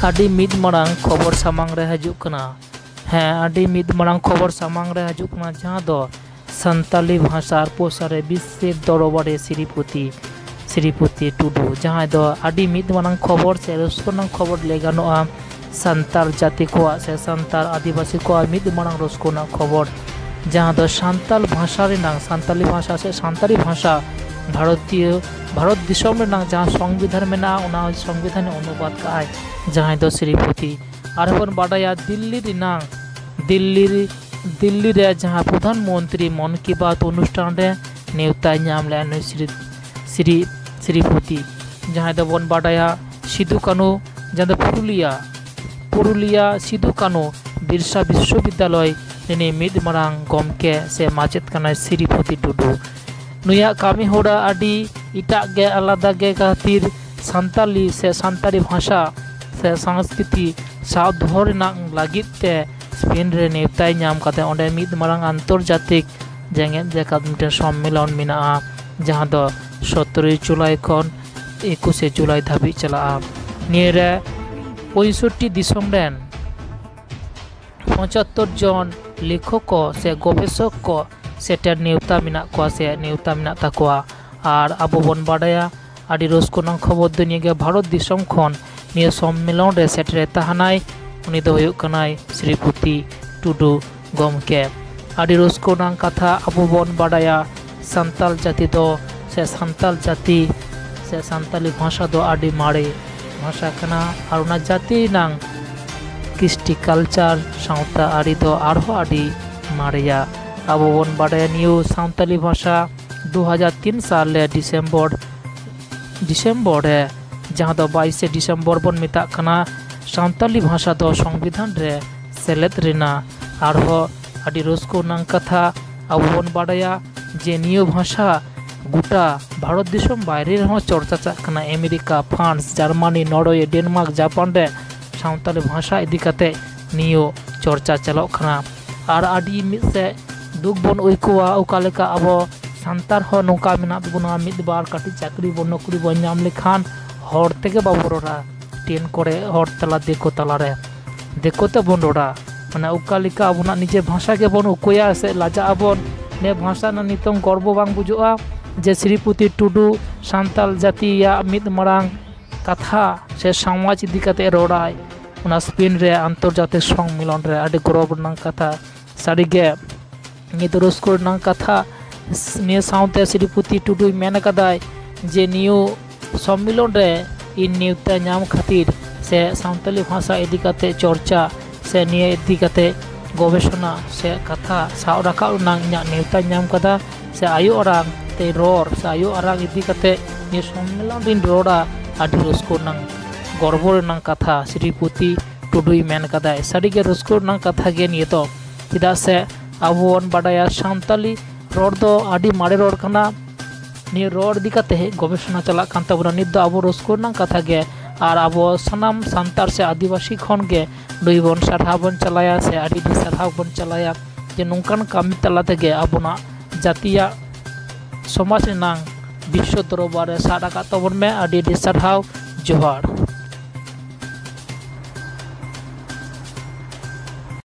आदि मिद मारांग खबर सामांग रे हजुक कना। हाँ आदि मिद मारांग खबर सामांग रे हजुक कना जहाँ दो संताली भाषा पोसारे विशेष दरबारे श्रीपति टुडू जहाँ दो आदि मिद मारांग खबर से रस्कोनांग खबर लेगानोआ संताल जाति को से संताल आदिवासी को मिद मारांग रस्कोनांग खबर जहाँ दो संताल भाषा रेनांग संताली भाषा से संताली भाषा भारत दिसोम रेनांग जहाँ संविधान में ना उना संविधान अनुवाद का आय जहाँ दो श्रीपति आरबन बाडाया दिल्ली रे जहाँ प्रधानमंत्री मन की बात अनुष्ठान रे नेवता नाम ले श्रीपति जहाँ दो बन बाडाया सिदु कानू जहाँ पुरुलिया सिदु कानू बिरसा विश्वविद्यालय ने मिद मारांग गमके से माचेत कना श्रीपति टुडू नुया कामी होड़ा आदि इटा गे आलादा गे खातिर संताली से संताली भाषा से संस्कृति साव दोहो रेनांग लागित ते स्पेन रे नेवताय नाम काते ओंडे मिद मारांग आंतर्जातिक जेंगेत जेकात मिटे सम्मेलन मेनाआ जहाँ दो 17 जुलाई खन 21 जुलाई धाबी चला निये रे 65 दिसम रेन 75 जन लेखक को से गवेषक को सेटर नेवता मिना को से नेवता मिना ताकोआ और आबो बन बाडाया आदि रस्कोनांग खबर दुनिया के भारत दिसम खन निये सम्मेलन रे सेटर ताहानाय उनी दो हुयुग कनाय श्रीपति टुडू गमके आदि रस्कोनांग कथा आबो बन बाडाया संताल जाति दो से संताल जाति से संताली भाषा दो आदि मारे भाषा कना और उना जाति नांग कृष्टि कल्चर सावता आदि दो आरो आदि मारेया आबो बन बाडाया न्यू संताली भाषा 2003 साल ले डिसेम्बर रे जहाँ दो 22 डिसेम्बर बन मिता कना संताली भाषा दो संविधान रे सेलेद रेना आरो आदि रस्को नांग कथा आबो बन बाडाया जे न्यू भाषा गोटा भारत दिसम बाहरे रह चर्चा चाक कना America France Germany Norway Denmark Japan रे संताली भाषा इदी कते नियो चर्चा चलो खना और आदि मिद से दुख बन उइकुआ उकालेका आबो संतार हो नौका मेना बुना मिद बार काटी चाकरी बन नौकरी बन नाम लेखान हर तेगे बाबो रोड़ा टेन करे हर तला देखो ते बन रोड़ा माने उकालेका आबोना निजे भाषा के बन उकुया से लाजा आबन ने भाषा ना नितों गर्व बांग बुजुआ जे श्रीपति टुडू संताल जाति या मिद मारांग कथा से समाज इदी कते रोड़ाय उना स्पेन रे आंतर्जातिक सम्मेलन रे आदि गौरव रनांग कथा सारिगे निद रस्को रनांग कथा निये सावते श्रीपति टुडू मेन कदाय जे नियो सम्मेलन रे इन नेवता नाम खातिर से संताली भाषा इदी कते चर्चा से निये इदी कते गवेषणा से कथा साव राखा रनांग इᱧᱟᱜ नेवता नाम कदा से आयु अरांग ते रोर से आयु अरांग इदी कते निये सम्मेलन रिन रोड़ा आदि रस्को रनांग गर्व रनांग कथा श्रीपति टुडू मेन कदाय सारिगे रस्को रनांग कथा गे निये तो चेदा से आबो बन बाडाया संताली रोड दो आदि मारे रोड कना निये रोड इदी कते गवेषणा चला कान ताबोना नित दो आबो रस्को रनांग कथा गे और आबो सनाम संतार से आदिवासी खन गे दुई बन सारहा बन चलाया से आदि सारहा बन चलाया जे नोंकान कामी तला तेगे आबोना जातिया समाज रेनांग विश्व दरबार रे साडा का तबन में आदि सारहाव जोहार।